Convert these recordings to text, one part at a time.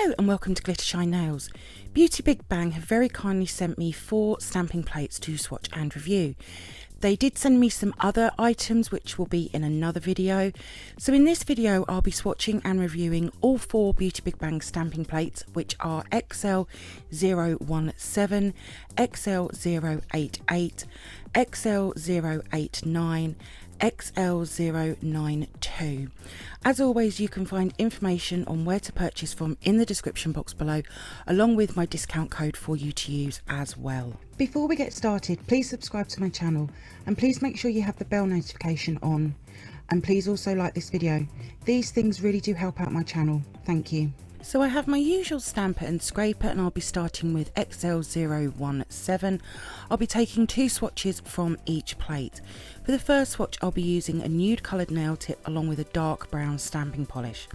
Hello and welcome to glittershinenails. Beauty Big Bang have very kindly sent me 4 stamping plates to swatch and review. They did send me some other items which will be in another video. So in this video I'll be swatching and reviewing all 4 Beauty Big Bang stamping plates, which are XL-017, XL-088, XL-089, XL-092. As always, you can find information on where to purchase from in the description box below, along with my discount code for you to use as well. Before we get started, please subscribe to my channel and please make sure you have the bell notification on, and please also like this video. These things really do help out my channel. Thank you. So I have my usual stamper and scraper, and I'll be starting with XL-017. I'll be taking 2 swatches from each plate. For the first swatch I'll be using a nude coloured nail tip along with a dark brown stamping polish.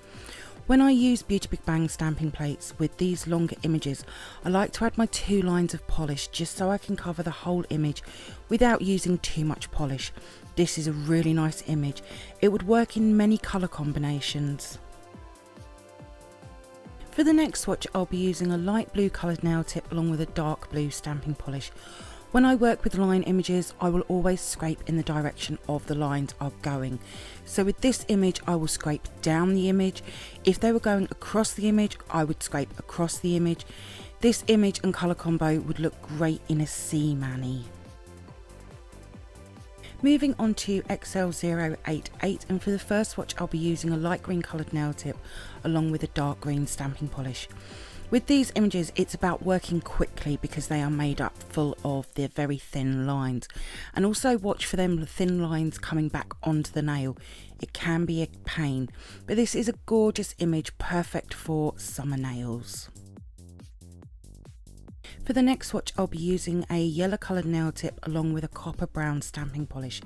When I use Beauty Big Bang stamping plates with these longer images, I like to add my 2 lines of polish just so I can cover the whole image without using too much polish. This is a really nice image. It would work in many colour combinations. For the next swatch I'll be using a light blue coloured nail tip along with a dark blue stamping polish. When I work with line images, I will always scrape in the direction of the lines are going. So with this image I will scrape down the image. If they were going across the image, I would scrape across the image. This image and colour combo would look great in a sea mani. Moving on to XL-088, and for the first swatch I'll be using a light green coloured nail tip along with a dark green stamping polish. With these images it's about working quickly because they are made up full of their very thin lines, and also watch for them thin lines coming back onto the nail. It can be a pain, but this is a gorgeous image, perfect for summer nails. For the next swatch I'll be using a yellow coloured nail tip along with a copper brown stamping polish.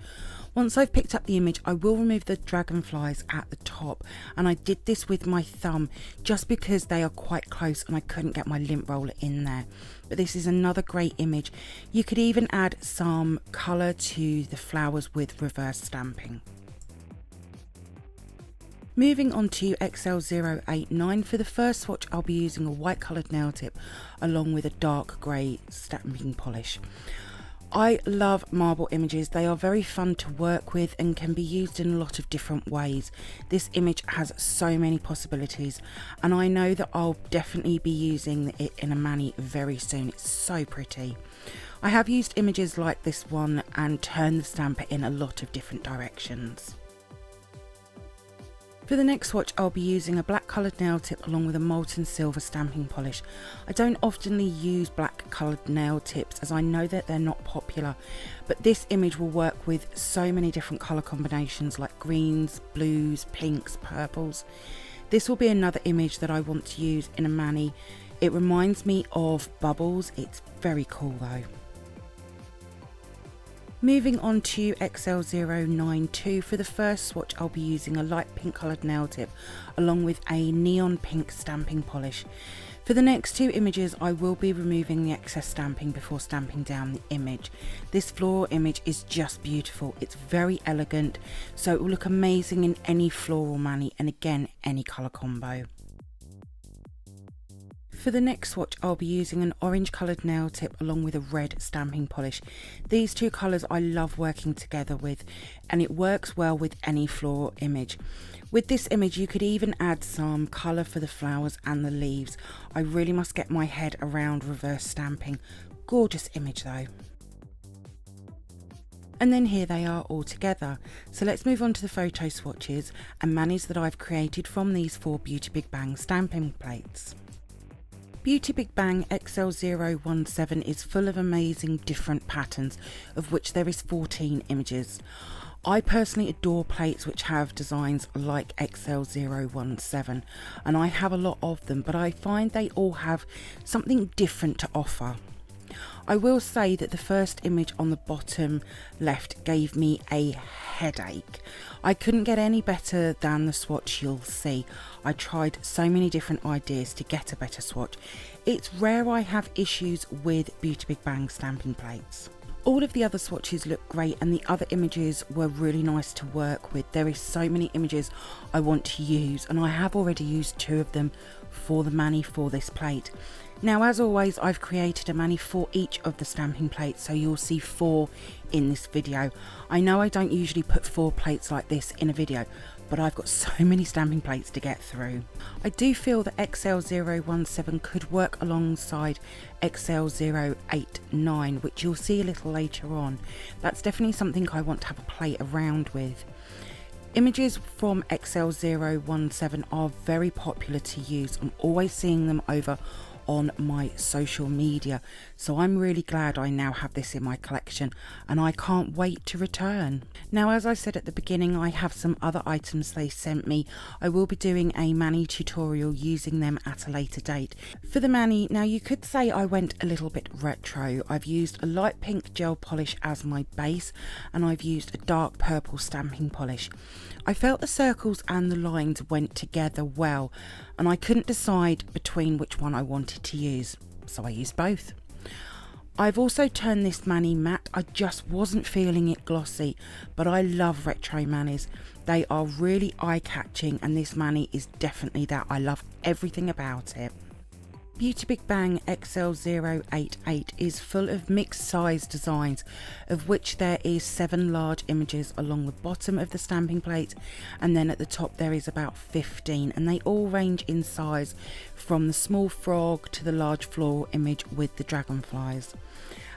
Once I've picked up the image I will remove the dragonflies at the top, and I did this with my thumb just because they are quite close and I couldn't get my lint roller in there. But this is another great image. You could even add some colour to the flowers with reverse stamping. Moving on to XL-089, for the first swatch I'll be using a white coloured nail tip along with a dark grey stamping polish. I love marble images. They are very fun to work with and can be used in a lot of different ways. This image has so many possibilities, and I know that I'll definitely be using it in a mani very soon. It's so pretty. I have used images like this one and turned the stamper in a lot of different directions. For the next swatch I'll be using a black coloured nail tip along with a molten silver stamping polish. I don't often use black coloured nail tips as I know that they're not popular, but this image will work with so many different colour combinations like greens, blues, pinks, purples. This will be another image that I want to use in a mani. It reminds me of bubbles. It's very cool though. Moving on to XL-092, for the first swatch I'll be using a light pink coloured nail tip along with a neon pink stamping polish. For the next 2 images I will be removing the excess stamping before stamping down the image. This floral image is just beautiful. It's very elegant, so it will look amazing in any floral mani and again any colour combo. For the next swatch I'll be using an orange coloured nail tip along with a red stamping polish. These 2 colours I love working together with, and it works well with any floral image. With this image you could even add some colour for the flowers and the leaves. I really must get my head around reverse stamping. Gorgeous image though. And then here they are all together. So let's move on to the photo swatches and manis that I've created from these 4 Beauty Big Bang stamping plates. Beauty Big Bang XL-017 is full of amazing different patterns, of which there is 14 images. I personally adore plates which have designs like XL-017, and I have a lot of them, but I find they all have something different to offer. I will say that the first image on the bottom left gave me a headache. I couldn't get any better than the swatch you'll see. I tried so many different ideas to get a better swatch. It's rare I have issues with Beauty Big Bang stamping plates. All of the other swatches look great and the other images were really nice to work with. There is so many images I want to use, and I have already used 2 of them for the mani for this plate. Now, as always, I've created a mani for each of the stamping plates, so you'll see 4 in this video. I know I don't usually put 4 plates like this in a video, but I've got so many stamping plates to get through. I do feel that XL-017 could work alongside XL-089, which you'll see a little later on. That's definitely something I want to have a play around with. Images from XL-017 are very popular to use. I'm always seeing them over on my social media, so I'm really glad I now have this in my collection and I can't wait to return. Now, as I said at the beginning, I have some other items they sent me. I will be doing a mani tutorial using them at a later date. For the mani, now you could say I went a little bit retro. I've used a light pink gel polish as my base and I've used a dark purple stamping polish. I felt the circles and the lines went together well, and I couldn't decide between which one I wanted to use, so I used both. I've also turned this mani matte. I just wasn't feeling it glossy, but I love retro manis. They are really eye-catching, and this mani is definitely that. I love everything about it. BeautyBigBang XL-088 is full of mixed size designs, of which there is 7 large images along the bottom of the stamping plate, and then at the top there is about 15, and they all range in size from the small frog to the large floral image with the dragonflies.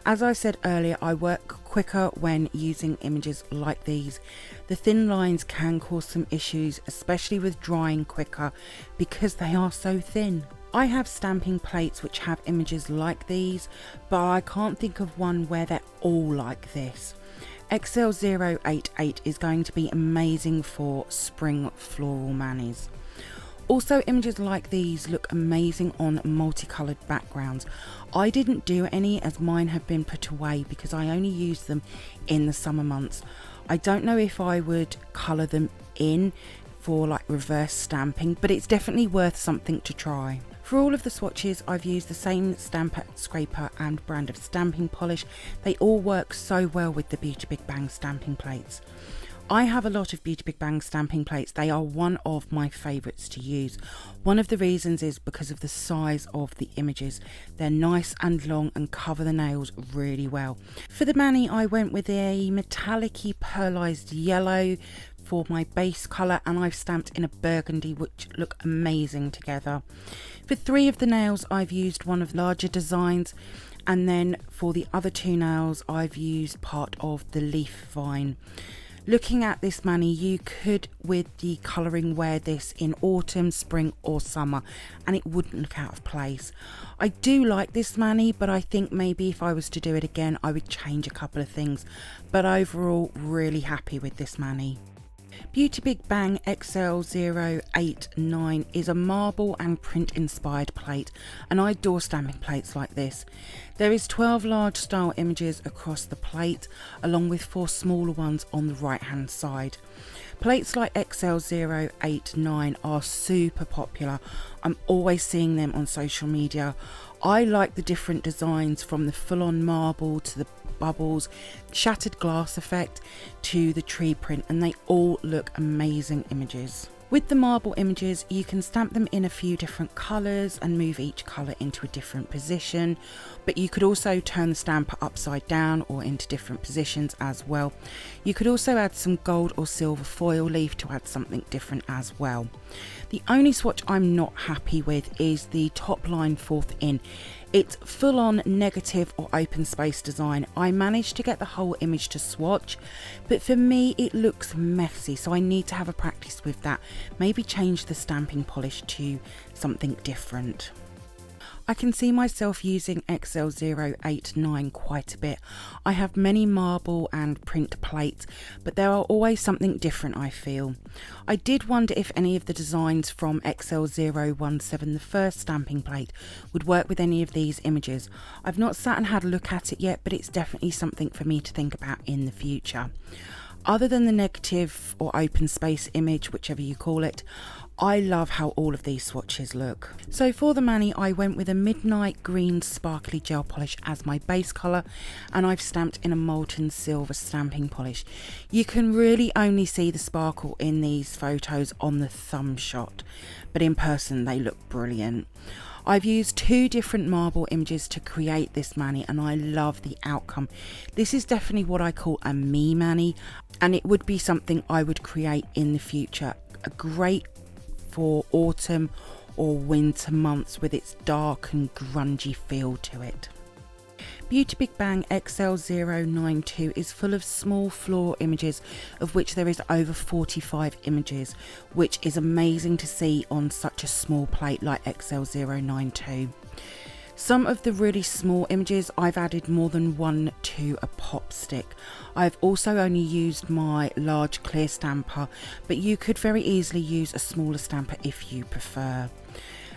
As I said earlier, I work quicker when using images like these. The thin lines can cause some issues, especially with drying quicker because they are so thin. I have stamping plates which have images like these, but I can't think of one where they're all like this. XL-088 is going to be amazing for spring floral manis. Also, images like these look amazing on multicoloured backgrounds. I didn't do any as mine have been put away because I only used them in the summer months. I don't know if I would colour them in for like reverse stamping, but it's definitely worth something to try. For all of the swatches, I've used the same stamper, scraper and brand of stamping polish. They all work so well with the BeautyBigBang stamping plates. I have a lot of BeautyBigBang stamping plates. They are one of my favourites to use. One of the reasons is because of the size of the images. They're nice and long and cover the nails really well. For the mani, I went with a metallic-y pearlized yellow for my base colour, and I've stamped in a burgundy, which look amazing together. For 3 of the nails, I've used one of the larger designs, and then for the other 2 nails, I've used part of the leaf vine. Looking at this mani, you could, with the colouring, wear this in autumn, spring or summer and it wouldn't look out of place. I do like this mani, but I think maybe if I was to do it again, I would change a couple of things. But overall, really happy with this mani. BeautyBigBang XL-089 is a marble and print inspired plate, and I adore stamping plates like this. There is 12 large style images across the plate, along with 4 smaller ones on the right hand side. Plates like XL-089 are super popular. I'm always seeing them on social media. I like the different designs, from the full-on marble to the bubbles, shattered glass effect to the tree print, and they all look amazing images. With the marble images, you can stamp them in a few different colours and move each colour into a different position, but you could also turn the stamper upside down or into different positions as well. You could also add some gold or silver foil leaf to add something different as well. The only swatch I'm not happy with is the top line 4th in. It's full on negative or open space design. I managed to get the whole image to swatch, but for me it looks messy, so I need to have a practice with that. Maybe change the stamping polish to something different. I can see myself using XL-089 quite a bit. I have many marble and print plates, but there are always something different, I feel. I did wonder if any of the designs from XL-017, the first stamping plate, would work with any of these images. I've not sat and had a look at it yet, but it's definitely something for me to think about in the future. Other than the negative or open space image, whichever you call it, I love how all of these swatches look. So for the mani, I went with a midnight green sparkly gel polish as my base colour, and I've stamped in a molten silver stamping polish. You can really only see the sparkle in these photos on the thumb shot, but in person they look brilliant. I've used 2 different marble images to create this mani, and I love the outcome. This is definitely what I call a me mani, and it would be something I would create in the future. A great for autumn or winter months with its dark and grungy feel to it. BeautyBigBang XL-092 is full of small floral images, of which there is over 45 images, which is amazing to see on such a small plate like XL-092. Some of the really small images I've added more than 1 to a pop stick. I've also only used my large clear stamper, but you could very easily use a smaller stamper if you prefer.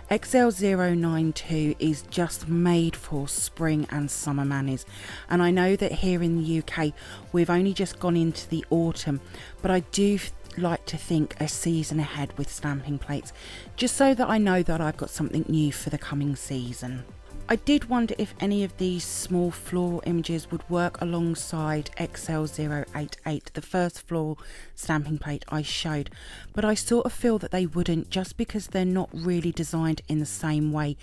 XL-092 is just made for spring and summer manis, and I know that here in the UK we've only just gone into the autumn, but I do like to think a season ahead with stamping plates, just so that I know that I've got something new for the coming season. I did wonder if any of these small floral images would work alongside XL-088, the first floral stamping plate I showed, but I sort of feel that they wouldn't, just because they're not really designed in the same way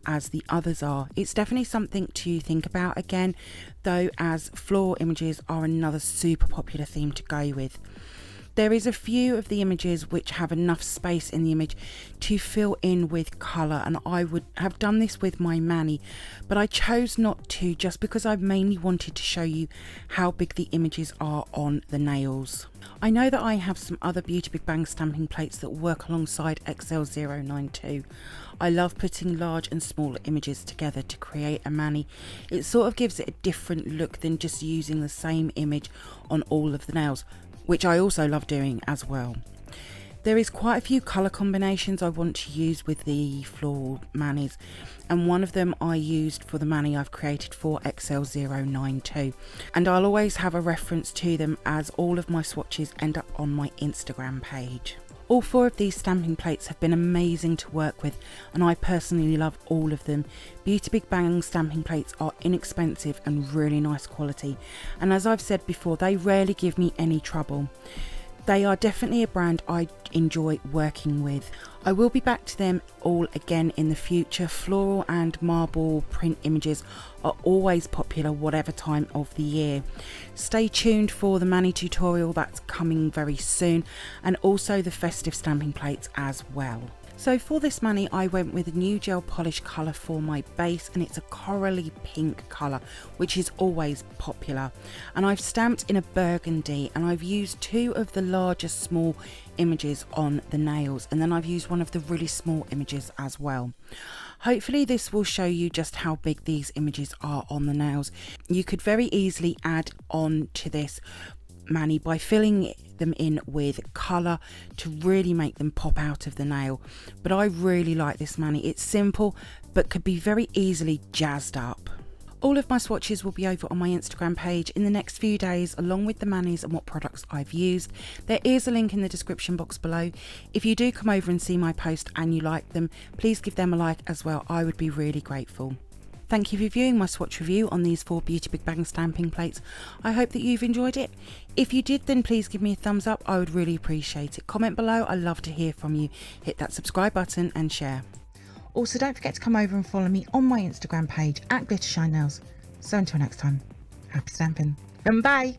as the others are. It's definitely something to think about again, though, as floral images are another super popular theme to go with. There is a few of the images which have enough space in the image to fill in with colour, and I would have done this with my mani, but I chose not to, just because I mainly wanted to show you how big the images are on the nails. I know that I have some other BeautyBigBang stamping plates that work alongside XL-092. I love putting large and small images together to create a mani. It sort of gives it a different look than just using the same image on all of the nails, which I also love doing as well. There is quite a few colour combinations I want to use with the floral manis, and one of them I used for the mani I've created for XL-092, and I'll always have a reference to them as all of my swatches end up on my Instagram page. All 4 of these stamping plates have been amazing to work with, and I personally love all of them. BeautyBigBang stamping plates are inexpensive and really nice quality, and as I've said before, they rarely give me any trouble. They are definitely a brand I enjoy working with. I will be back to them all again in the future. Floral and marble print images are always popular whatever time of the year. Stay tuned for the mani tutorial that's coming very soon, and also the festive stamping plates as well. So for this mani, I went with a new gel polish colour for my base, and it's a corally pink colour, which is always popular. And I've stamped in a burgundy, and I've used 2 of the larger small images on the nails, and then I've used one of the really small images as well. Hopefully this will show you just how big these images are on the nails. You could very easily add on to this mani by filling them in with colour to really make them pop out of the nail, but I really like this mani. It's simple but could be very easily jazzed up. All of my swatches will be over on my Instagram page in the next few days, along with the manis and what products I've used. There is a link in the description box below. If you do come over and see my post and you like them, please give them a like as well. I would be really grateful. Thank you for viewing my swatch review on these 4 BeautyBigBang stamping plates. I hope that you've enjoyed it. If you did, then please give me a thumbs up. I would really appreciate it. Comment below. I love to hear from you. Hit that subscribe button and share. Also, don't forget to come over and follow me on my Instagram page at glittershinenails. So until next time, happy stamping and bye.